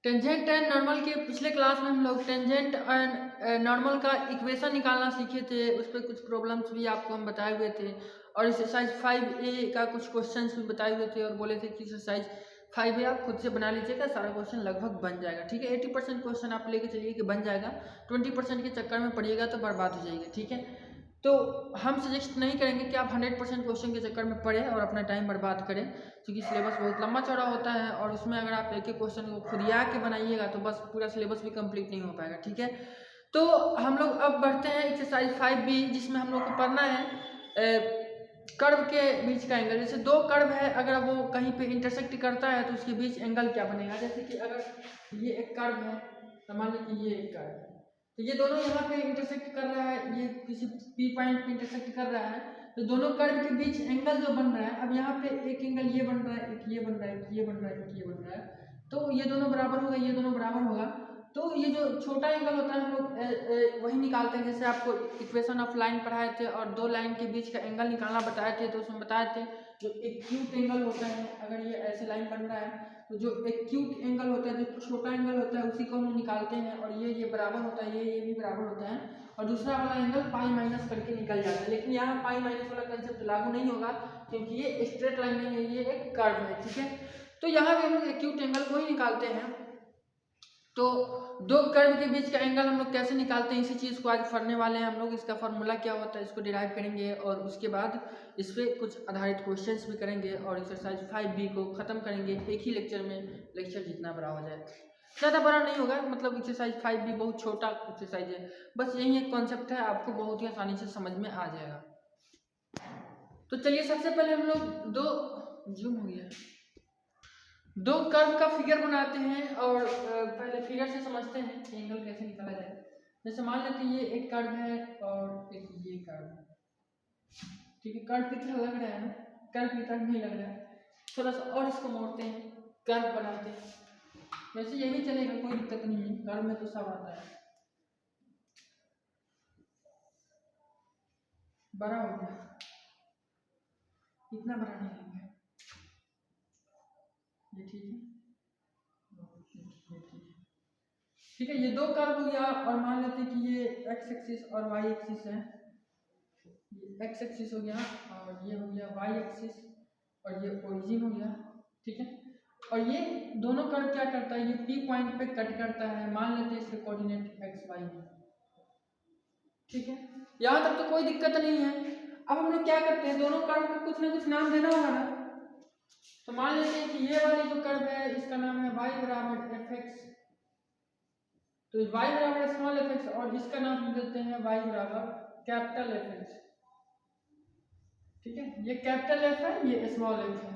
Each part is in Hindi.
टेंजेंट एंड नॉर्मल के पिछले क्लास में हम लोग टेंजेंट एंड नॉर्मल का इक्वेशन निकालना सीखे थे। उस पर कुछ प्रॉब्लम्स भी आपको हम बताए हुए थे और एक्सरसाइज 5A का कुछ क्वेश्चंस भी बताए हुए थे और बोले थे कि एक्सरसाइज 5A आप खुद से बना लीजिएगा, सारा क्वेश्चन लगभग बन जाएगा। ठीक है, 80% क्वेश्चन आप लेके चलिए कि बन जाएगा, 20% के चक्कर में पड़िएगा तो बर्बाद हो जाएगा। ठीक है, तो हम सजेस्ट नहीं करेंगे कि आप 100% क्वेश्चन के चक्कर में पढ़ें और अपना टाइम बर्बाद करें, क्योंकि सिलेबस बहुत लंबा चौड़ा होता है और उसमें अगर आप एक एक क्वेश्चन को खुद या के बनाइएगा तो बस पूरा सिलेबस भी कंप्लीट नहीं हो पाएगा। ठीक है, तो हम लोग अब बढ़ते हैं एक्सरसाइज 5B, जिसमें हम लोग को पढ़ना है कर्व के बीच का एंगल। जैसे दो कर्व है, अगर वो कहीं पे इंटरसेक्ट करता है तो उसके बीच एंगल क्या बनेगा। जैसे कि अगर ये एक कर्व है, मान लीजिए ये एक कर्व है, तो ये दोनों यहाँ पे इंटरसेक्ट कर रहा है, ये किसी P पॉइंट पे इंटरसेक्ट कर रहा है, तो दोनों कर्व के बीच एंगल जो बन रहा है, अब यहाँ पे एक एंगल ये बन रहा है, एक ये बन रहा है, एक ये बन रहा है, एक ये बन रहा है, तो ये दोनों बराबर होगा, ये दोनों बराबर होगा। तो ये जो छोटा एंगल होता है हम लोग वही निकालते हैं। जैसे आपको इक्वेशन ऑफ लाइन पढ़ाए थे और दो लाइन के बीच का एंगल निकालना बताए थे, तो उसमें बताए थे जो एक्यूट एंगल होता है, अगर ये ऐसे लाइन बन रहा है तो जो एक्यूट एंगल होता है, जो छोटा एंगल होता है, उसी को हम निकालते हैं और ये बराबर होता है, ये भी बराबर होता है और दूसरा वाला एंगल पाई माइनस करके निकल जाता है। लेकिन यहाँ पाई माइनस वाला कंसेप्ट लागू नहीं होगा, क्योंकि ये स्ट्रेट लाइन नहीं है, ये एक कर्व है। ठीक है, तो यहाँ भी हम लोग एक्यूट एंगल को ही निकालते हैं। तो दो कर्व के बीच का एंगल हम लोग कैसे निकालते हैं, इसी चीज़ को आज पढ़ने वाले हैं हम लोग। इसका फॉर्मूला क्या होता है, इसको डिराइव करेंगे और उसके बाद इस पर कुछ आधारित क्वेश्चंस भी करेंगे और एक्सरसाइज 5B को ख़त्म करेंगे एक ही लेक्चर में। लेक्चर जितना बड़ा हो जाए, ज़्यादा बड़ा नहीं होगा, मतलब एक्सरसाइज 5B बहुत छोटा एक्सरसाइज है, बस यही एक कॉन्सेप्ट है, आपको बहुत ही आसानी से समझ में आ जाएगा। तो चलिए सबसे पहले हम लोग दो कर्व का फिगर बनाते हैं और पहले फिगर से समझते हैं कि एंगल कैसे निकाला जाए। जैसे मान लेते हैं ये एक कर्व है और एक ये कर्व है। ठीक है, कर्व की तरह लग रहा है ना, कर्व की तरह नहीं लग रहा है, थोड़ा सा और इसको मोड़ते हैं, कर्व बनाते हैं। वैसे ये भी चलेगा, कोई दिक्कत नहीं है, कर्व में तो सब आता है। बड़ा हो गया, इतना बड़ा नहीं है, ये ठीक है, ठीक है। ये दो कर्व हो गया और मान लेते हैं कि ये एक्स एक्सिस और वाई एक्सिस है, ये एक्स एक्सिस हो गया और ये हो गया वाई एक्सिस और ये ओरिजिन हो गया। ठीक है, और ये दोनों कर्व क्या करता है, ये P पॉइंट पे कट करता है, मान लेते हैं इसके कोऑर्डिनेट एक्स वाई है। ठीक है, यहाँ तक तो कोई दिक्कत नहीं है। अब हम लोग क्या करते हैं, दोनों कर्व को कुछ ना कुछ नाम देना होगा ना, तो मान लेते हैं कि ये वाली जो कर्व है इसका नाम है y बराबर fx, तो y बराबर स्मॉल fx और इसका नाम हम देते हैं y बराबर कैपिटल fx। ठीक है, ये कैपिटल F है, ये स्मॉल f है।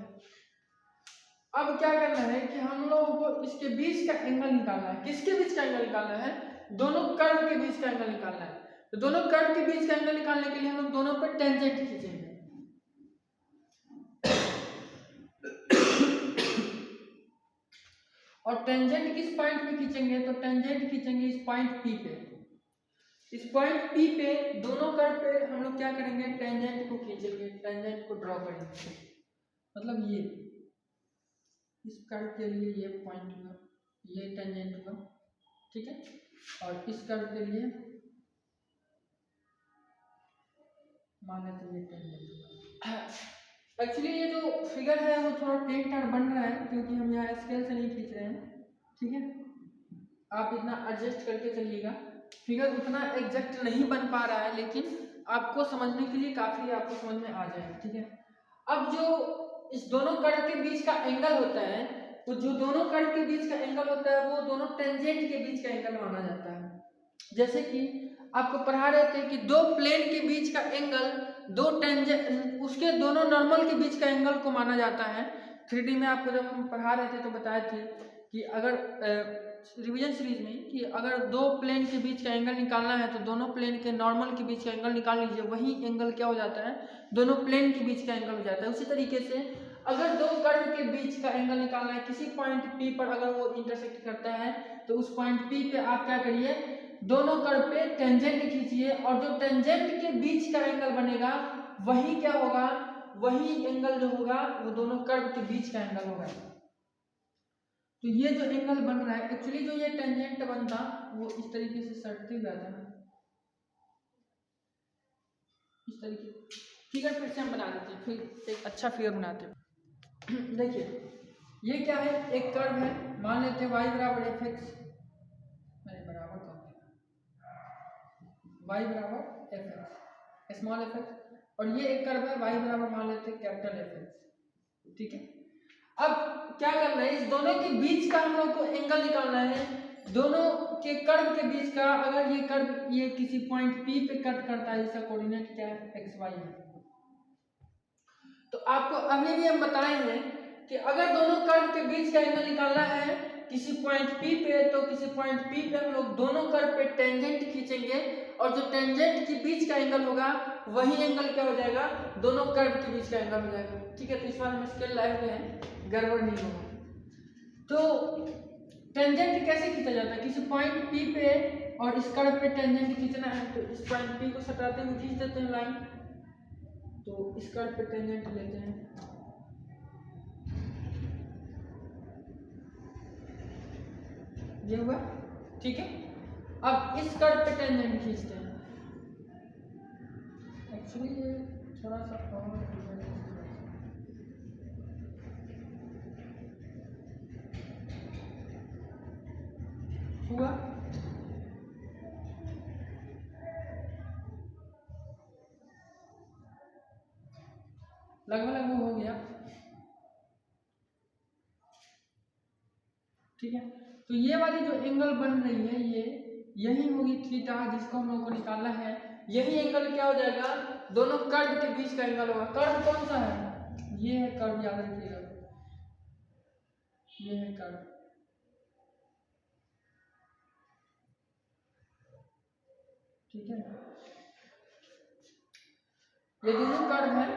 अब क्या करना है कि हम लोगों को इसके बीच का एंगल निकालना है। किसके बीच का एंगल निकालना है, दोनों कर्व के बीच का एंगल निकालना है। तो दोनों कर्व के बीच का एंगल निकालने के लिए हम लोग दोनों पर टेंजेंट खींचेंगे। और टेंजेंट किस पॉइंट पे खींचेंगे, तो टेंजेंट खींचेंगे इस पॉइंट P पे। इस पॉइंट P पे दोनों कर्व पे हम लोग क्या करेंगे, टेंजेंट को खींचेंगे, टेंजेंट को ड्रॉ करेंगे। मतलब ये इस कर्व के लिए ये पॉइंट हुआ, ये टेंजेंट हुआ। ठीक है, और इस कर्व के लिए मान लेते हैं ये टेंजेंट हुआ। एक्चुअली ये जो फिगर है वो थोड़ा टेढ़ टाढ़ बन रहा है, क्योंकि हम यहाँ स्केल से नहीं खींच रहे हैं। ठीक है, आप इतना एडजस्ट करके चलिएगा, फिगर उतना एग्जैक्ट नहीं बन पा रहा है, लेकिन आपको समझने के लिए काफ़ी आपको समझ में आ जाएगा। ठीक है, अब जो इस दोनों कर्व के बीच का एंगल होता है, तो जो दोनों कर्व के बीच का एंगल होता है वो दोनों टेंजेंट के बीच का एंगल माना जाता है। जैसे कि आपको पढ़ा रहे थे कि दो प्लेन के बीच का एंगल दो टेंजेंट उसके दोनों नॉर्मल के बीच का एंगल को माना जाता है। 3D में आपको जब हम पढ़ा रहे थे तो बताए थे कि अगर रिवीजन सीरीज में कि अगर दो प्लेन के बीच का एंगल निकालना है तो दोनों प्लेन के नॉर्मल के बीच का एंगल निकाल लीजिए, वही एंगल क्या हो जाता है, दोनों प्लेन के बीच का एंगल हो जाता है। उसी तरीके से अगर दो कर्व के बीच का एंगल निकालना है, किसी पॉइंट P पर अगर वो इंटरसेक्ट करता है तो उस पॉइंट P पे आप क्या करिए, दोनों कर्व पे टेंजेंट खींचिए और जो टेंजेंट के बीच का एंगल बनेगा वही क्या होगा, वही एंगल जो होगा वो दोनों कर्व के बीच का एंगल होगा। तो ये जो एंगल बन रहा है, एक्चुअली जो ये टेंजेंट बनता वो इस तरीके से सटते हुए आता है, इस तरीके। फिगर फिर से हम बना देते हैं, फिर एक अच्छा फिगर बनाते हैं। देखिए ये क्या है, एक कर्व है, मान लेते हैं y बराबर एफ एक्स, बराबर y बराबर F x, small F x, और ये एक कर्व है y बराबर मान लेते हैं कैपिटल एफ एक्स, ठीक है। अब क्या करना है, इस दोनों के बीच का हम लोग को एंगल निकालना है, दोनों के कर्व के बीच का। अगर ये कर्व ये किसी पॉइंट P पे कट करता है, इसका कोऑर्डिनेट क्या है, एक्स वाई है, तो आपको अभी भी हम बताए हैं कि अगर दोनों कर्व के बीच का एंगल निकालना है किसी पॉइंट P पे, तो किसी पॉइंट P पे हम लोग दोनों कर्व पे टेंजेंट खींचेंगे, और जो टेंजेंट के बीच का एंगल होगा वही एंगल क्या हो जाएगा, दोनों कर्व के बीच का एंगल हो जाएगा, ठीक है। तो इस बार हम स्केल लाइफ में हैं, गड़बड़ नहीं होगा। तो टेंजेंट कैसे खींचा जाता है, किसी पॉइंट P पे और इस कर्व पे टेंजेंट खींचना है, तो इस पॉइंट P को सटाते हुए खींच देते हैं लाइन, तो इस कर्व पे टेंजेंट लेते हैं, ये हुआ, ठीक है। अब इस कर्व पे टेंजेंट खींचते हैं, एक्चुअली ये थोड़ा सा और हुआ, लगभग हो गया, ठीक है। तो ये वाली जो एंगल बन रही है ये यही होगी थीटा, जिसको हम लोग को निकालना है। यही एंगल क्या हो जाएगा, दोनों कर्व के बीच का एंगल होगा। कर्व कौन सा है, ये है कर्व, याद रखिएगा, ये है कर्व, ठीक है। ये दोनों कर्व है,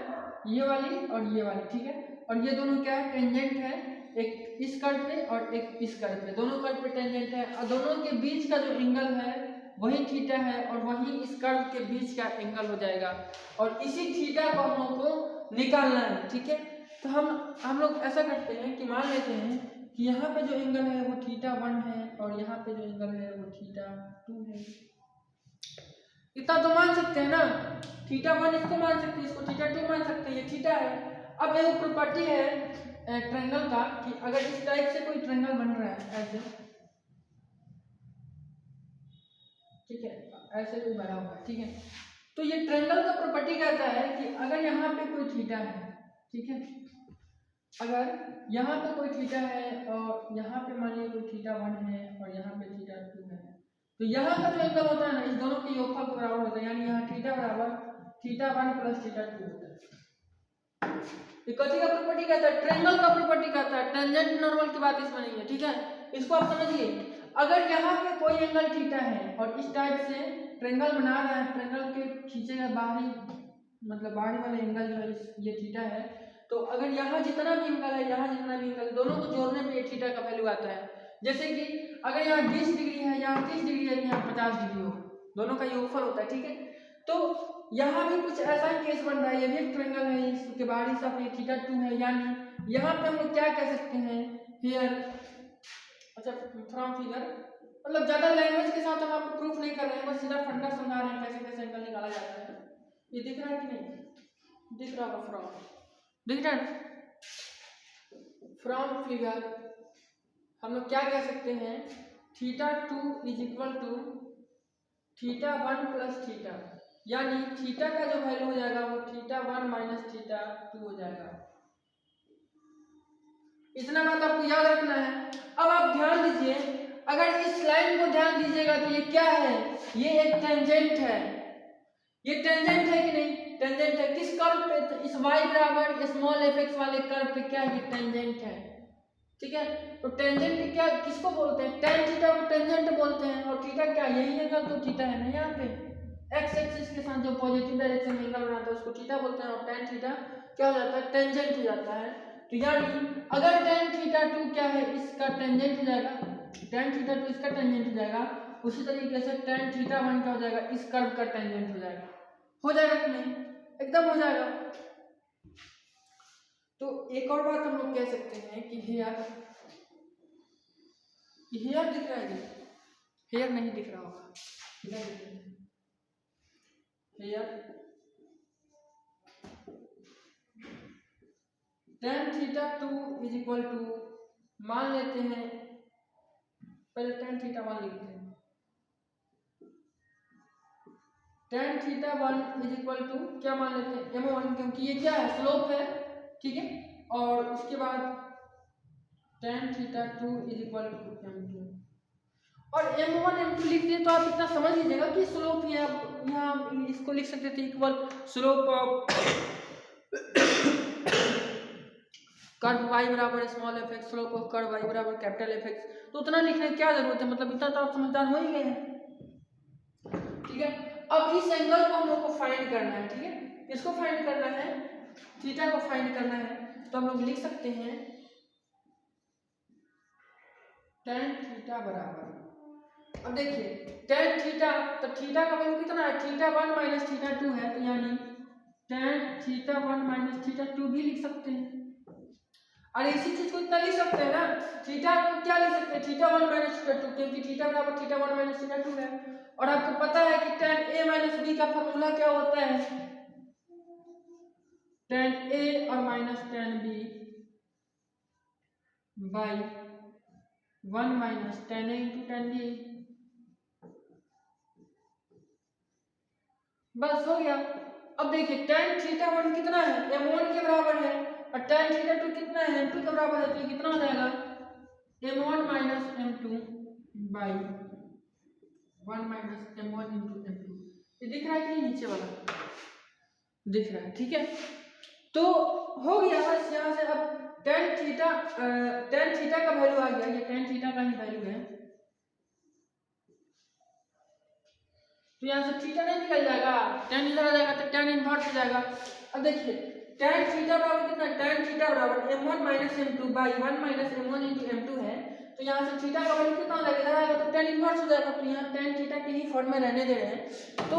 ये वाली और ये वाली, ठीक है। और ये दोनों क्या है, टेंजेंट है, एक इस कर्व पे और एक इस कर्व पे, दोनों कर्व पे टेंजेंट है, और दोनों के बीच का जो एंगल है वही थीटा है, और वही इस कर्व के बीच का एंगल हो जाएगा, और इसी थीटा को हम लोग को निकालना है, ठीक है। तो हम लोग ऐसा करते हैं कि मान लेते हैं कि यहाँ पे जो एंगल है वो थीटा 1 है, और यहाँ पे जो एंगल है वो थीटा 2 है। इतना तो मान सकते हैं ना, थीटा 1 इसको मान सकते हैं, इसको थीटा 2 मान सकते हैं, ये थीटा है। अब एक प्रॉपर्टी है ट्रायंगल का कि अगर इस टाइप से कोई ट्रायंगल बन रहा है ऐसे, ठीक है, ऐसे कोई बना हुआ है, ठीक है, तो ये ट्रायंगल का प्रॉपर्टी कहता है कि अगर यहाँ पे कोई थीटा है, ठीक है, अगर यहाँ पे कोई थीटा है और यहाँ पे मान लीजिए कोई थीटा 1 है और यहाँ पे थीटा 2 है, तो यहाँ का जो एंगल होता है ना, इस दोनों के योगफल के बराबर होता है, यानी यहाँ थीटा बराबर थीटा 1 प्लस थीटा 2 होता है। ये कथी का प्रॉपर्टी कहता है, ट्रायंगल का प्रॉपर्टी कहता है, टेंजेंट नॉर्मल की बात इसमें नहीं है, ठीक है। इसको आप समझिए, अगर यहाँ पे कोई एंगल थीटा है और इस टाइप से ट्रायंगल बना रहा है, ट्रायंगल के खींचेगा बाहरी, मतलब बाहरी वाला एंगल जो है ये थीटा है, तो अगर यहाँ जितना भी एंगल है, यहाँ जितना भी एंगल, दोनों को जोड़ने पे ये थीटा का वैल्यू आता है। जैसे कि अगर यहाँ 20 डिग्री है, यहाँ 30 डिग्री है, यहाँ 50 डिग्री हो, दोनों का योगफल होता है, ठीक है। तो यहाँ भी कुछ ऐसा ही केस बन रहा है, ये भी एक ट्रायंगल है, इसके बाहरी साइड ये थीटा 2 है, यानी यहाँ पे हम लोग क्या कह सकते हैं, हियर, अच्छा फ्रॉम फिगर, मतलब ज्यादा लैंग्वेज के साथ हम आपको प्रूफ नहीं कर रहे हैं, बस सीधा फंडा समझा रहे हैं कैसे कैसे एंगल निकाला जाता है। ये दिख रहा है कि नहीं, दिख रहा होगा, फ्रॉम दिख रहा है, फ्रॉम फिगर हम लोग क्या कह सकते हैं, theta 2 is equal to theta 1 plus theta, यानी थीटा का जो वैल्यू हो जाएगा वो थीटा 1 माइनस थीटा 2 हो जाएगा। इतना बात आपको याद रखना है। अब आप ध्यान दीजिए, अगर इस लाइन को ध्यान दीजिएगा तो ये क्या है, ये एक टेंजेंट है, ये टेंजेंट है कि नहीं, टेंजेंट है, किस कर्व पे, तो इस y बराबर स्मॉल एफ एक्स वाले कर्व पे क्या है, ये टेंजेंट है, ठीक है। तो टेंजेंट क्या किसको बोलते हैं, टेन थीटा को टेंजेंट बोलते हैं, और थीटा क्या यही एंगल तो थीटा है ना, यहाँ पे एक्स एक्सिस के साथ जो पॉजिटिव डायरेक्शन में एंगल बनाता है उसको थीटा बोलते हैं, और टेन थीटा क्या हो जाता है, टेंजेंट हो जाता है। तो यानी अगर टेन थीटा 2 क्या है, इसका टेंजेंट हो जाएगा, टेन थीटा 2 इसका टेंजेंट हो जाएगा, उसी तरीके से टेन थीटा 1 क्या हो जाएगा, इस कर्व का टेंजेंट हो जाएगा कि नहीं, एकदम हो जाएगा। तो एक और बात हम लोग कह सकते हैं कि हियर हेयर दिख रहा है क्या? हेयर नहीं दिख रहा होगा, इधर देखते हैं। Here tan theta 2 is equal to, मान लेते हैं पहले tan थीटा 1 लिखते हैं, tan theta 1 is equal to क्या मान लेते हैं m1, क्योंकि ये क्या है स्लोप है, ठीक है। और उसके बाद tan theta 2 is equal to m2, और m1 m2 लिखते हैं तो आप इतना समझ लीजिएगा कि स्लोप ही है। आप यहाँ इसको लिख सकते थे equal slope of curve y बराबर small F x, slope of curve y बराबर कैपिटल एफ एक्स। तो उतना लिखने की क्या जरूरत है, मतलब इतना तो आप समझदार हो ही गए हैं, ठीक है। अब इस एंगल को हम लोग को फाइंड करना है, ठीक है। किसको फाइंड करना है? थीटा को फाइंड करना है। तो हम लोग लिख सकते हैं tan थीटा बराबर, अब देखिए tan थीटा, तो थीटा का वैल्यू कितना है? थीटा 1 माइनस थीटा 2 है, तो यानी tan थीटा 1 माइनस थीटा 2 भी लिख सकते हैं। और इसी चीज को इतना लिख सकते हैं ना, थीटा को क्या लिख सकते हैं? थीटा 1 माइनस थीटा 2, क्योंकि थीटा बराबर थीटा 1 माइनस थीटा 2 है। और आपको पता है कि tan a माइनस b का फॉर्मूला क्या होता है? tan a और minus tan b by 1 minus tan a into tan b, बस हो गया। अब देखिए tan थीटा 1 कितना है? m1 के बराबर है, और tan थीटा 2 कितना है? m2 के बराबर है, तो ये कितना हो जाएगा? m1 minus m2 by 1 minus m1 into m2। ये दिख रहा है कि नीचे वाला दिख रहा है, ठीक है। तो हो गया बस यहाँ से। अब tan थीटा का वैल्यू आ गया, ये tan थीटा का ही वैल्यू है, तो यहाँ से थीटा नहीं निकल जाएगा, tan इधर आ जाएगा तो tan इनवर्स हो जाएगा। अब देखिए tan थीटा बराबर कितना? tan थीटा बराबर m1 minus m2 by 1 minus m1 into m2 है, तो यहाँ से थीटा का वैल्यू कितना हो जाएगा? इधर आएगा तो tan इनवर्स हो जाएगा। तो यहाँ tan थीटा के ही फॉर्म में रहने दे रहे हैं। तो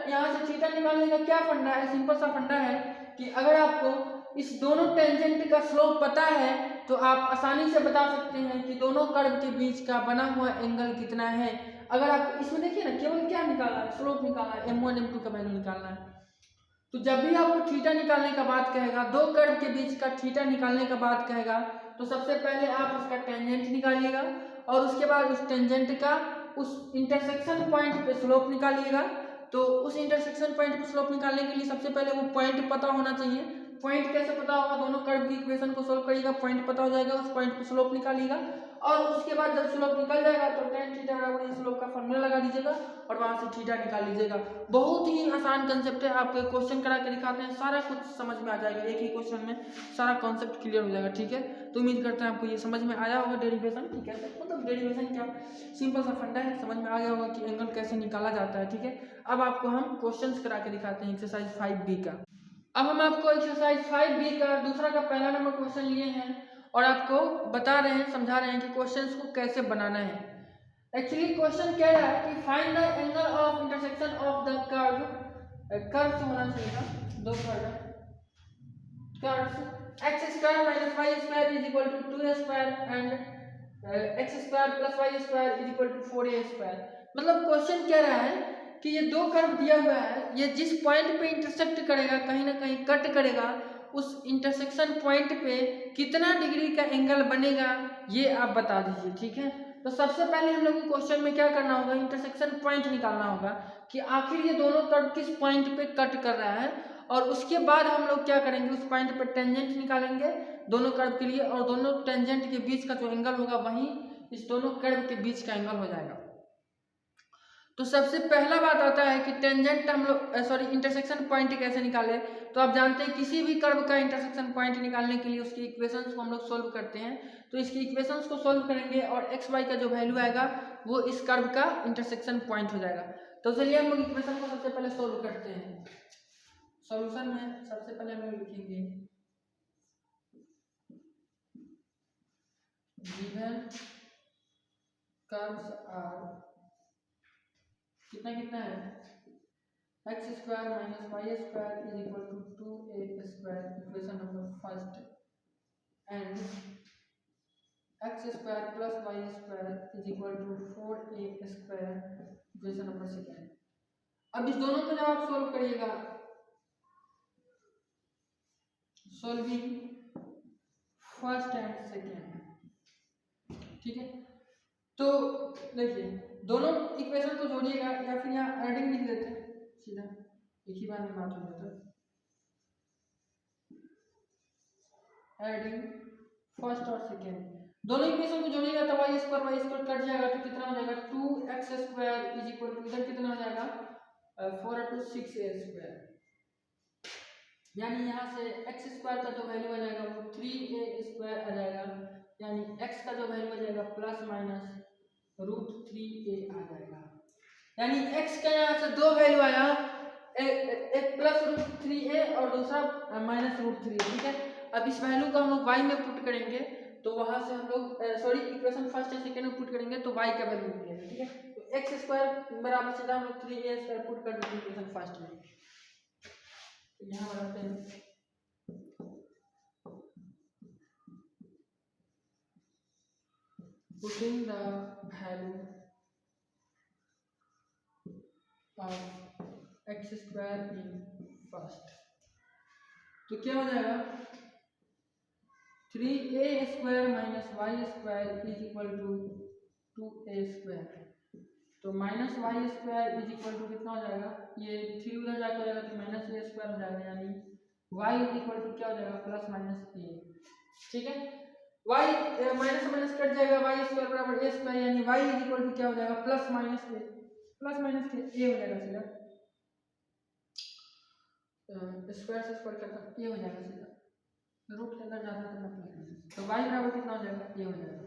यहाँ से थीटा निकालने का क्या फंडा है? सिंपल सा फंडा है कि अगर आपको इस दोनों टेंजेंट का स्लोप पता है तो आप आसानी से बता सकते हैं कि दोनों कर्व के बीच का बना हुआ एंगल कितना है। अगर आप इसमें देखिए ना, केवल क्या निकालना है? स्लोप निकालना है, m1 m2 का वैल्यू निकालना है। तो जब भी आपको थीटा निकालने का बात कहेगा, दो कर्व के बीच का थीटा निकालने का बात कहेगा, तो सबसे पहले आप उसका टेंजेंट निकालिएगा, और उसके बाद उस टेंजेंट का उस इंटरसेक्शन पॉइंट पे स्लोप निकालिएगा। तो उस इंटरसेक्शन पॉइंट पे स्लोप निकालने के लिए सबसे पहले वो पॉइंट पता होना चाहिए। पॉइंट कैसे पता होगा? दोनों कर्व की इक्वेशन को सोल्व करिएगा, पॉइंट पता हो जाएगा, उस पॉइंट पे स्लोप निकालिएगा, और उसके बाद जब स्लोप निकल जाएगा तो tan थीटा बराबर स्लोप का फॉर्मूला लगा दीजिएगा और वहां से थीटा निकाल लीजिएगा। बहुत ही आसान कंसेप्ट है, आपको क्वेश्चन करा के दिखाते हैं, सारा कुछ समझ में आ जाएगा, एक ही क्वेश्चन में सारा कॉन्सेप्ट क्लियर हो जाएगा, ठीक है। तो उम्मीद करते हैं आपको ये समझ में आया होगा डेरिवेशन, ठीक है। मतलब डेरिवेशन क्या, सिंपल सा फंडा है, समझ में आ गया होगा कि एंगल कैसे निकाला जाता है, ठीक है। अब आपको हम क्वेश्चन करा के दिखाते हैं एक्सरसाइज 5B का। अब हम आपको एक्सरसाइज 5B का दूसरा का पहला नंबर क्वेश्चन लिए हैं और आपको बता रहे हैं, समझा रहे हैं कि क्वेश्चंस को कैसे बनाना है। एक्चुअली क्वेश्चन कह रहा है कि find the angle of intersection of the curve से होना चाहिए था, दो curves x square minus y square is equal to 2a square and x square plus y square is equal to 4a square. मतलब क्वेश्चन कह रहा है कि ये दो कर्व दिया हुआ है, ये जिस पॉइंट पे इंटरसेक्ट करेगा, कहीं ना कहीं कट करेगा, उस इंटरसेक्शन पॉइंट पे कितना डिग्री का एंगल बनेगा ये आप बता दीजिए, ठीक है। तो सबसे पहले हम लोग को क्वेश्चन में क्या करना होगा? इंटरसेक्शन पॉइंट निकालना होगा कि आखिर ये दोनों कर्व किस पॉइंट पे कट कर रहा है, और उसके बाद हम लोग क्या करेंगे? उस पॉइंट पे टेंजेंट निकालेंगे दोनों कर्व के लिए, और दोनों टेंजेंट के बीच का जो एंगल होगा वही इस दोनों कर्व के बीच का एंगल हो जाएगा। तो सबसे पहला बात आता है कि टेंजेंट हम लोग इंटरसेक्शन पॉइंट कैसे निकाले। तो आप जानते हैं किसी भी कर्व का इंटरसेक्शन पॉइंट निकालने के लिए उसकी इक्वेशंस को हम लोग सोल्व करते हैं। तो इसकी इक्वेशंस को सोल्व करेंगे और एक्स वाई का जो वैल्यू आएगा वो इस कर्व का इंटरसेक्शन पॉइंट हो जाएगा। तो चलिए हम लोग इक्वेशन को सबसे पहले सोल्व करते हैं। सॉल्यूशन में सबसे पहले हम लोग लिखेंगे गिवन कर्व्स आर कितना कितना है x square minus y square is equal to 2a square, equation number first, and x square plus y square is equal to 4a square equation number second. अब इस दोनों को जब आप सोल्व करिएगा, सोल्विंग फर्स्ट एंड सेकेंड, ठीक है। तो देखिए दोनों इक्वेशन को जोड़िएगा या फिर यहाँ एडिंग लिख देते हैं सीधा, एक ही बार में बात हो जाता है। एडिंग फर्स्ट और सेकेंड दोनों इक्वेशन को जोड़िएगा तो वाई स्क्वायर कट जाएगा तो कितना हो जाएगा 2x square is equal to इधर कितना हो जाएगा 4 into 6a स्क्वायर, यानी यहाँ से x स्क्वायर का जो वैल्यू आ जाएगा वो 3a स्क्वायर आ जाएगा, यानी x का जो वैल्यू आ जाएगा प्लस माइनस √3a आ जाएगा। यानी x का यहाँ से दो वैल्यू आया, एक प्लस √3a और दूसरा माइनस √3, ठीक है। अब इस वैल्यू को हम लोग y में पुट करेंगे तो वहां से हम लोग सॉरी इक्वेशन फर्स्ट या सेकंड में पुट करेंगे तो y का वैल्यू मिलेगा, ठीक है। तो x स्क्वायर बराबर सीधा हम लोग 3a स्क्वायर पुट कर देंगे इक्वेशन फर्स्ट में। तो यहाँ बनाते हैं putting the value of x square in first, तो क्या हो जाएगा 3a square minus y square is equal to 2a square, तो minus y square is equal to कितना हो जाएगा, ये 3 उधर जाकर हो जाएगा तो माइनस a स्क्वायर हो जाएगा, यानी y इज इक्वल टू क्या हो जाएगा प्लस माइनस a, ठीक है। y माइनस माइनस कट जाएगा, y स्क्वायर बराबर a स्क्वायर, यानी y इज इक्वल टू क्या हो जाएगा प्लस माइनस a हो जाएगा सीधा, स्क्वायर से स्क्वायर करता a हो जाएगा सीधा, रूट के अंदर जाता है तो y बराबर कितना हो जाएगा ये हो जाएगा।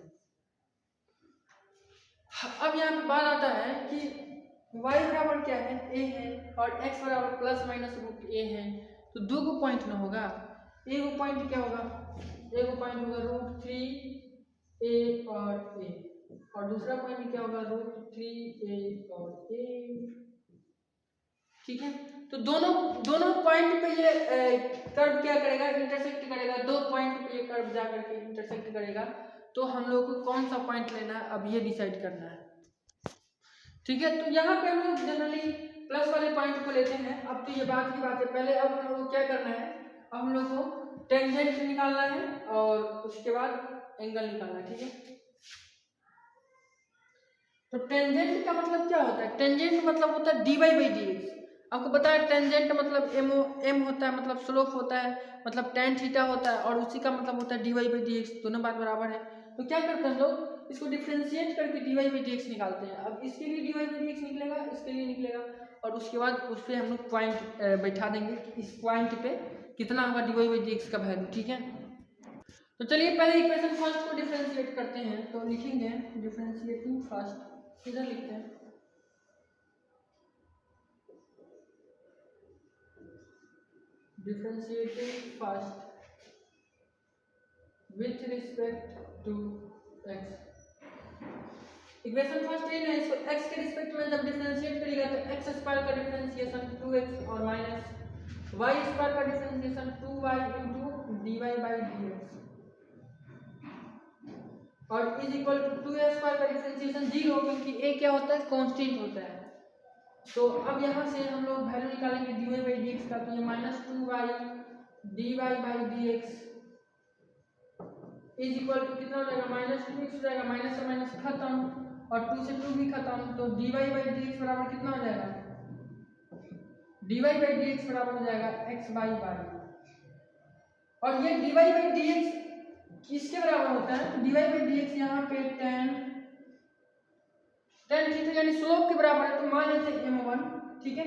अब यहाँ पे बात आता है कि y बराबर क्या है a है और x बराबर प्लस माइनस √a है, तो दो को पॉइंट ना होगा, एक को पॉइंट क्या होगा, एक को पॉइंट होगा √3a और दूसरा पॉइंट क्या होगा √3a और a, ठीक है। तो दोनों पॉइंट पे ये कर्व क्या करेगा इंटरसेक्ट करेगा, दो पॉइंट पे ये कर्व जा करके इंटरसेक्ट करेगा, तो हम लोग को कौन सा पॉइंट लेना है अब ये डिसाइड करना है, ठीक है। तो यहाँ पे हम लोग जनरली प्लस वाले पॉइंट को लेते हैं। अब तो ये बात की बात है, पहले अब हम लोग को क्या करना है, अब हम लोग को टेंजेंट निकालना है और उसके बाद एंगल निकालना है, ठीक है। तो टेंजेंट का मतलब क्या होता है, टेंजेंट मतलब होता है dy/dx, आपको पता है टेंजेंट मतलब m होता है, मतलब स्लोप होता है, मतलब tan थीटा होता है, और उसी का मतलब होता है dy/dx, दोनों बात बराबर है। तो क्या करते हैं हम लोग इसको डिफरेंशिएट करके dy/dx निकालते हैं। अब इसके लिए dy/dx निकलेगा, इसके लिए निकलेगा, और उसके बाद उस पर हम लोग पॉइंट बैठा देंगे कि इस पॉइंट पे कितना होगा dy/dx का वैल्यू, ठीक है। तो चलिए पहले इक्वेशन फर्स्ट को डिफरेंशिएट करते हैं, तो लिखेंगे डिफरेंशिएटिंग फर्स्ट, इधर लिखते हैं differentiating first with respect to x, equation first ये है, इसको x के रिस्पेक्ट में जब डिफरेंशिएट करेगा तो x स्क्वायर का डिफरेंशिएशन 2x और माइनस y स्क्वायर का डिफरेंशिएशन 2y into dy/dx और is equal to 2a square का डिफरेंशिएशन 0, क्योंकि a क्या होता है कांस्टेंट होता है। तो अब यहाँ से हम लोग वैल्यू निकालेंगे dy/dx का, तो ये -2y dy/dx is equal to कितना हो जाएगा -2x हो जाएगा, माइनस से माइनस खत्म और 2 से 2 भी खत्म, तो dy/dx बराबर कितना हो जाएगा, dy/dx बराबर हो जाएगा x/y, और ये dy/dx किसके बराबर होता है, तो dy/dx यहाँ पे tan थीटा यानी स्लोप के बराबर है, तो मान लेते हैं m1, ठीक है,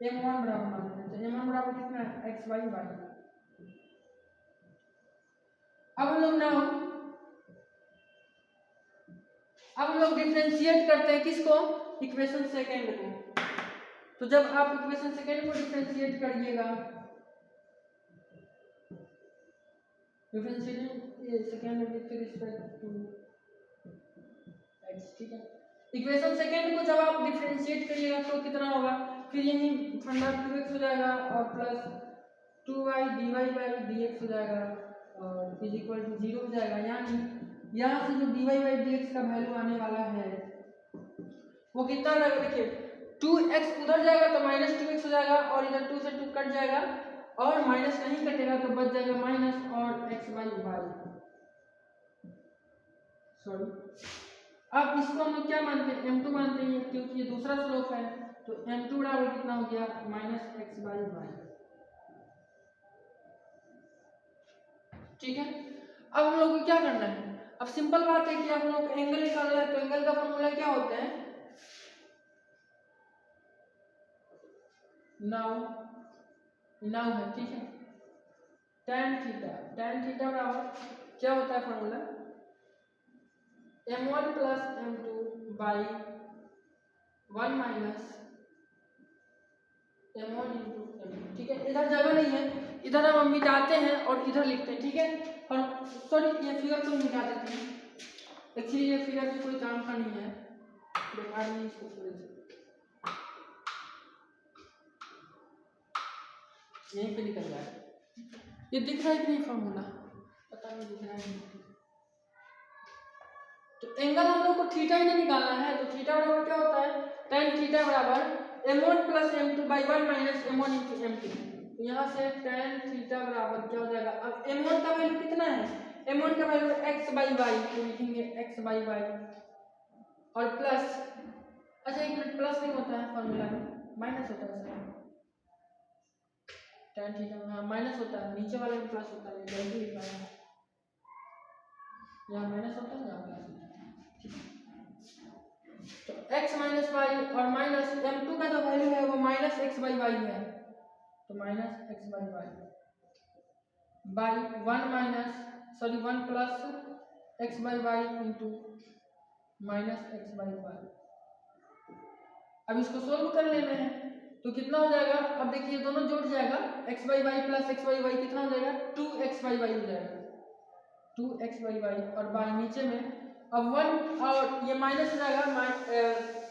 m1 बराबर मान लेते हैं, m1 बराबर कितना है x/y। अब हम लोग डिफरेंशिएट करते हैं किसको, इक्वेशन सेकंड को। तो जब आप इक्वेशन सेकंड को डिफरेंशिएट करिएगा, differentiating second with respect to x, ठीक है। इक्वेशन सेकंड को जब आप डिफरेंशिएट करिएगा तो कितना होगा, फिर यही फंडा 2x हो जाएगा और प्लस 2y dy/dx हो जाएगा और इज इक्वल टू 0 हो जाएगा। यानी यहाँ से जो dy बाई dx का वैल्यू आने वाला है वो कितना आ जाएगा, देखिए 2x उधर जाएगा तो माइनस 2x हो जाएगा और इधर 2 से 2 कट जाएगा और माइनस नहीं कटेगा तो बच जाएगा माइनस और x बाई वाई। सॉरी, अब इसको हम लोग क्या मानते हैं, m2 मानते हैं क्योंकि ये दूसरा स्लोप है, तो m2 बराबर कितना हो गया माइनस x बाई वाई। ठीक है, अब हम लोग को क्या करना है, अब सिंपल बात है कि आप लोग को एंगल निकालना है, तो एंगल का फॉर्मूला क्या होता है, नाउ है, ठीक है, tan थीटा बराबर क्या होता है formula, m1 plus m2 by 1 minus m1 into m2। ठीक है, इधर जगह नहीं है, इधर हम मिटाते हैं और इधर लिखते हैं। ठीक है, और सॉरी ये फिगर को मिटा देते हैं, एक्चुअली ये फिगर भी कोई काम का नहीं है, बेकार नहीं, इसको छोड़ दीजिए, यहीं पे निकल जाए। ये दिख रहा है कि नहीं फॉर्मूला, पता नहीं दिख रहा है नहीं। तो एंगल हम लोग को थीटा ही नहीं निकालना है, तो थीटा बराबर क्या होता है, tan थीटा बराबर m1 plus m2 by 1 minus m1 into m2। तो यहाँ से tan थीटा बराबर क्या हो जाएगा, अब m1 का वैल्यू कितना है, m1 का वैल्यू x बाई वाई, तो लिखेंगे x बाई वाई और प्लस, अच्छा एक मिनट, प्लस नहीं होता है फॉर्मूला में, माइनस होता है सर, tan थीटा हाँ माइनस होता है, नीचे वाले में प्लस होता है, जल्दी लिखा है, यहाँ माइनस होता है यहाँ प्लस होता है। तो x माइनस वाई और माइनस m2 का जो वैल्यू है वो माइनस x बाई वाई है, तो minus x by y by 1 minus sorry 1 plus x by y into minus x by y. अब इसको सोल्व कर लेना है, तो कितना हो जाएगा, अब देखिए दोनों जुड़ जाएगा, x by y plus x by y कितना हो जाएगा, 2x बाई वाई हो जाएगा, 2x बाई वाई और बाई नीचे में अब 1 और ये माइनस हो जाएगा,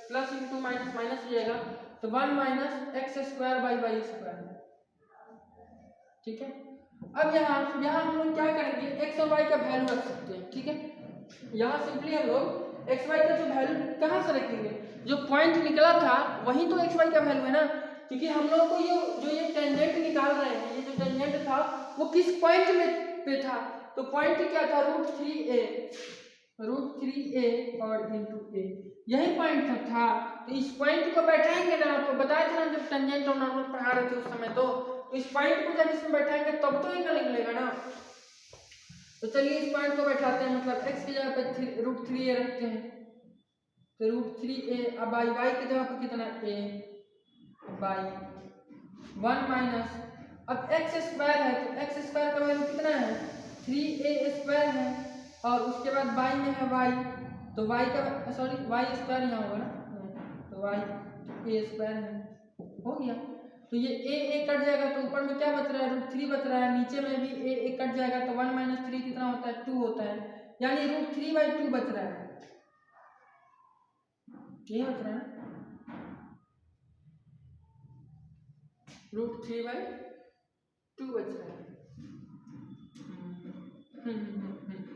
प्लस इंटू माइनस माइनस हो जाएगा, तो 1 minus x square by y square. ठीक है, अब यहाँ हम लोग क्या करेंगे, एक्स और वाई का वैल्यू रख सकते हैं। ठीक है, यहाँ सिंपली हम लोग एक्स वाई का जो वैल्यू कहाँ से रखेंगे, जो पॉइंट निकला था वही तो एक्स वाई का वैल्यू है ना, क्योंकि हम लोग को ये जो ये टेंजेंट निकाल रहे हैं, ये जो टेंजेंट था वो किस पॉइंट में पे था, तो पॉइंट क्या था, रूट थ्री ए और इंटू ए, यही पॉइंट था। तो इस पॉइंट को बैठाएंगे ना, आपको बताया था ना जब टेंजेंट और नॉर्मल पढ़ा रहे थे उस समय, तो इस पॉइंट को जब इसमें बैठाएंगे तब तो एंगल निकलेगा ना। तो चलिए इस पॉइंट को बैठाते हैं, मतलब x की जगह पे रूट थ्री ए रखते हैं, तो रूट थ्री ए, अब बाई वाई की जगह पे कितना ए बाई 1 माइनस, अब एक्स स्क्वायर है तो एक्स स्क्वायर का वैल्यू कितना है, 3a स्क्वायर है, और उसके बाद बाई में है वाई, तो वाई का सॉरी वाई स्क्वायर यहाँ होगा ना, तो वाई ए स्क्वायर है, हो गया। तो ये ए कट जाएगा तो ऊपर में क्या बच रहा है, रूट थ्री बच रहा है, नीचे में भी ए कट जाएगा तो 1 माइनस 3 कितना होता है, 2 होता है, यानी रूट थ्री बाई 2 बच रहा है, ये बच रहा है रूट थ्री बाई 2 बच रहा है।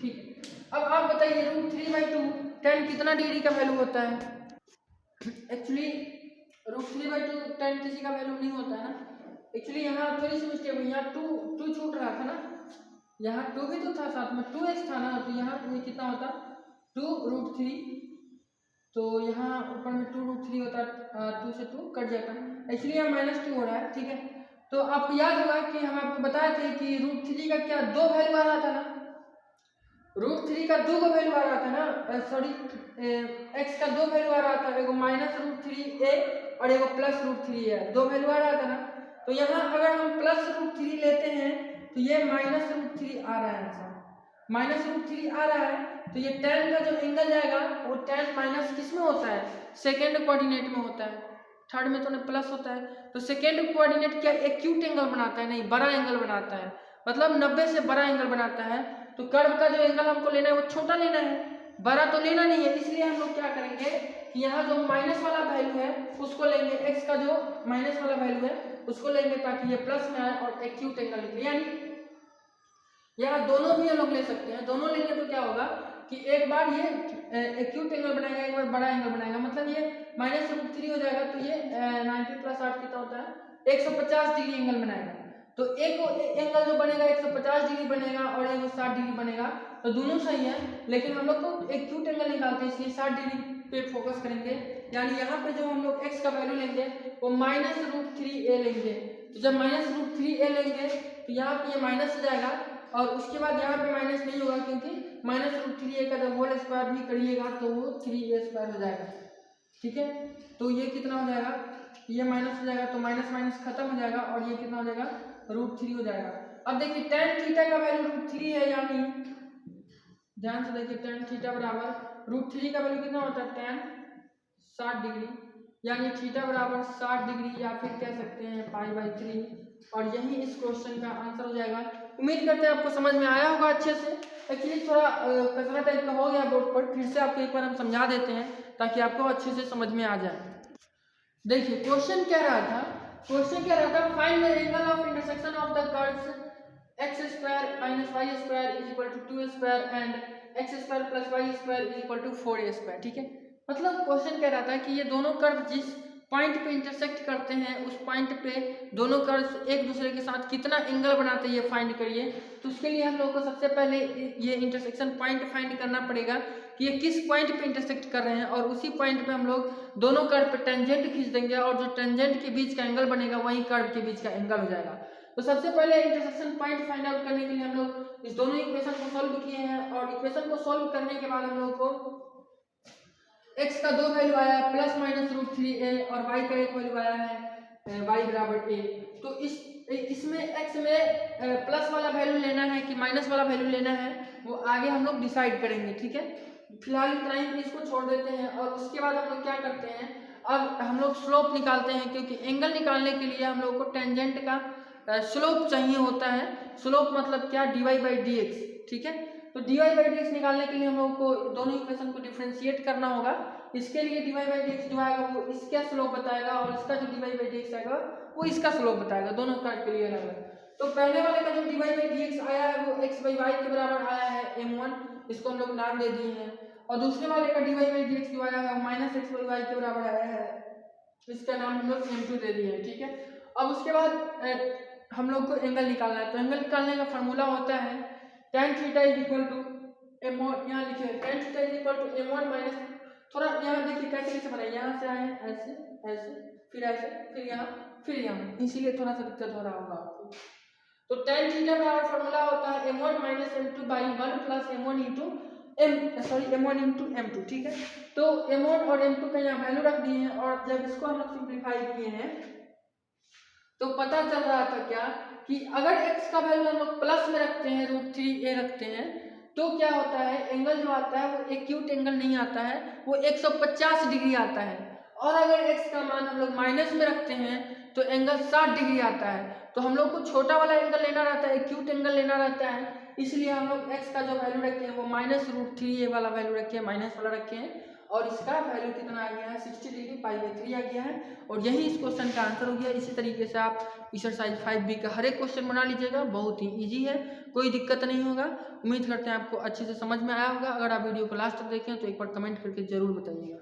ठीक है, अब आप बताइए रूट थ्री बाई 2 tan कितना डिग्री का वैल्यू होता है, actually root three by 2 tan किसी का वैल्यू नहीं होता है ना, एक्चुअली यहाँ थोड़ी सी मिस्टेक हुई, यहाँ टू छूट रहा था ना, यहाँ 2 भी तो था साथ में, 2x था ना, तो यहाँ कितना होता 2 रूट थ्री, तो यहाँ ऊपर में 2 रूट थ्री होता, 2 से 2 कट जाएगा, एक्चुअली यहाँ -2 हो रहा है। ठीक है, तो आपको याद होगा कि हम आपको बताए थे कि रूट थ्री का क्या 2 वैल्यू आ रहा था ना, रूट थ्री का 2 वैल्यू आ रहा था ना, सॉरी x का 2 वैल्यू आ रहा था, एगो माइनस रूट थ्री ए और एगो प्लस रूट थ्री है, 2 वैल्यू आ रहा था ना, तो यहाँ अगर हम प्लस रूट थ्री लेते हैं तो ये माइनस रूट थ्री आ रहा है, माइनस रूट थ्री आ रहा है, तो ये tan का जो एंगल जाएगा वो tan माइनस किस में होता है, सेकेंड कोऑर्डिनेट में होता है, थर्ड में तो प्लस होता है, तो सेकेंड कोऑर्डिनेट क्या एक्यूट एंगल बनाता है, नहीं बड़ा एंगल बनाता है, मतलब 90 से बड़ा एंगल बनाता है। तो कर्व का जो एंगल हमको लेना है वो छोटा लेना है, बड़ा तो लेना नहीं है, इसलिए हम लोग क्या करेंगे कि यहाँ जो माइनस वाला वैल्यू है उसको लेंगे, x का जो माइनस वाला वैल्यू है उसको लेंगे ताकि ये प्लस में आए और एक्यूट एंगल निकले, यानी यहाँ दोनों भी हम लोग ले सकते हैं। दोनों लेंगे तो क्या होगा कि एक बार ये एक्यूट एंगल बनाएगा, एक बार बड़ा एंगल बनाएगा, मतलब ये -√3 हो जाएगा। तो ये 90 + 8 कितना होता है, 150 डिग्री एंगल बनाएगा। तो एक एंगल जो बनेगा 150 डिग्री बनेगा और एक 60 डिग्री बनेगा, तो दोनों सही है। लेकिन हम लोग को एक्यूट एंगल निकालते हैं, इसलिए 60 डिग्री पे फोकस करेंगे। यानी यहाँ पे जो हम लोग x का वैल्यू लेंगे वो -√3a लेंगे। तो जब -√3a लेंगे तो यहाँ पे ये माइनस हो जाएगा और उसके बाद यहाँ पे माइनस नहीं होगा, क्योंकि -√3a का जब होल स्क्वायर भी करिएगा तो वो 3a² हो जाएगा। ठीक है, तो ये कितना हो जाएगा, ये माइनस हो जाएगा, तो माइनस माइनस खत्म हो जाएगा और ये कितना हो जाएगा, √3 हो जाएगा। अब देखिए tan थीटा का वैल्यू √3 है, यानी ध्यान से देखिए tan थीटा बराबर √3 का वैल्यू कितना होता है, tan 60 डिग्री, यानी थीटा बराबर 60 डिग्री, या फिर कह सकते हैं π/3। और यही इस क्वेश्चन का आंसर हो जाएगा। उम्मीद करते हैं आपको समझ में आया होगा अच्छे से। एक्चुअली थोड़ा कचरा टाइप का हो गया बोर्ड पर, फिर से आपको एक बार हम समझा देते हैं ताकि आपको अच्छे से समझ में आ जाए। देखिए क्वेश्चन कह रहा था find the angle of intersection of the curves x² - y² = 2a² and x² + y² = 4a²। ठीक है, मतलब क्वेश्चन कह रहा था कि ये दोनों कर्व जिस पॉइंट पे इंटरसेक्ट करते हैं उस पॉइंट पे दोनों कर्व्स एक दूसरे के साथ कितना एंगल बनाते हैं ये फाइंड करिए। तो उसके लिए हम लोग को सबसे पहले ये इंटरसेक्शन पॉइंट फाइंड करना पड़ेगा कि ये किस पॉइंट पे इंटरसेक्ट कर रहे हैं, और उसी पॉइंट पे हम लोग दोनों कर्व पे टेंजेंट खींच देंगे और जो टेंजेंट के बीच का एंगल बनेगा वही कर्व के बीच का एंगल हो जाएगा। तो सबसे पहले इंटरसेक्शन पॉइंट फाइंड आउट करने के लिए हम लोग इस दोनों इक्वेशन को सॉल्व किए हैं, और इक्वेशन को सॉल्व करने के बाद हम लोग को x का 2 वैल्यू आया है +-√3a और y का एक वैल्यू आया है y = a। तो इसमें x में प्लस वाला वैल्यू लेना है कि माइनस वाला वैल्यू लेना है वो आगे हम लोग डिसाइड करेंगे। ठीक है, फिलहाल इतना ही, इसको छोड़ देते हैं। और उसके बाद हम लोग क्या करते हैं, अब हम लोग स्लोप निकालते हैं, क्योंकि एंगल निकालने के लिए हम लोग को टेंजेंट का स्लोप चाहिए होता है। स्लोप मतलब क्या, dy/dx। ठीक है, तो dy/dx निकालने के लिए हम लोग को दोनों इक्वेशन को डिफरेंशिएट करना होगा। इसके लिए dy/dx जो आएगा वो इसका स्लोप बताएगा और इसका जो dy/dx आएगा वो इसका स्लोप बताएगा, दोनों कर्व के लिए अलग। तो पहले वाले का जो dy/dx आया है वो x/y के बराबर आया है m1, इसको हम लोग नाम दे दिए हैं। और दूसरे वाले का dy/dx जो आया है -x/y के बराबर आया है, इसका नाम हम लोग m2 दे दिए हैं। ठीक है, अब उसके बाद हम लोग को एंगल निकालना है। तो एंगल निकालने का फॉर्मूला होता है tan थीटा = m1, यहाँ लिखे tan थीटा = m1 - थोड़ा यहाँ देखिए कैसे बनाए, यहाँ से आए ऐसे ऐसे फिर ऐसे फिर यहाँ, इसीलिए थोड़ा सा दिक्कत हो रहा होगा आपको। तो tan थीटा का फॉर्मूला होता है m1 - m2/1 + m1 × m2। ठीक है, तो m1 और m2 का यहाँ वैल्यू रख दिए हैं, और जब इसको हम लोग सिंप्लीफाई किए हैं तो पता चल रहा था क्या कि अगर x का वैल्यू हम लोग प्लस में रखते हैं, √3a रखते हैं, तो क्या होता है, एंगल जो आता है वो एक्यूट एंगल नहीं आता है, वो 150 डिग्री आता है। और अगर x का मान हम लोग माइनस में रखते हैं तो एंगल 60 डिग्री आता है। तो हम लोग को छोटा वाला एंगल लेना रहता है, एक्यूट एंगल लेना रहता है, इसलिए हम लोग x का जो वैल्यू रखे हैं वो -√3a वाला वैल्यू रखे हैं, माइनस वाला रखे हैं। और इसका वैल्यू कितना आ गया है, 60 डिग्री π/3 आ गया है। और यही इस क्वेश्चन का आंसर हो गया। इसी तरीके से आप एक्सरसाइज 5b का हर एक क्वेश्चन बना लीजिएगा, बहुत ही इजी है, कोई दिक्कत नहीं होगा। उम्मीद करते हैं आपको अच्छे से समझ में आया होगा। अगर आप वीडियो को लास्ट तक देखें तो एक बार कमेंट करके जरूर बताइएगा।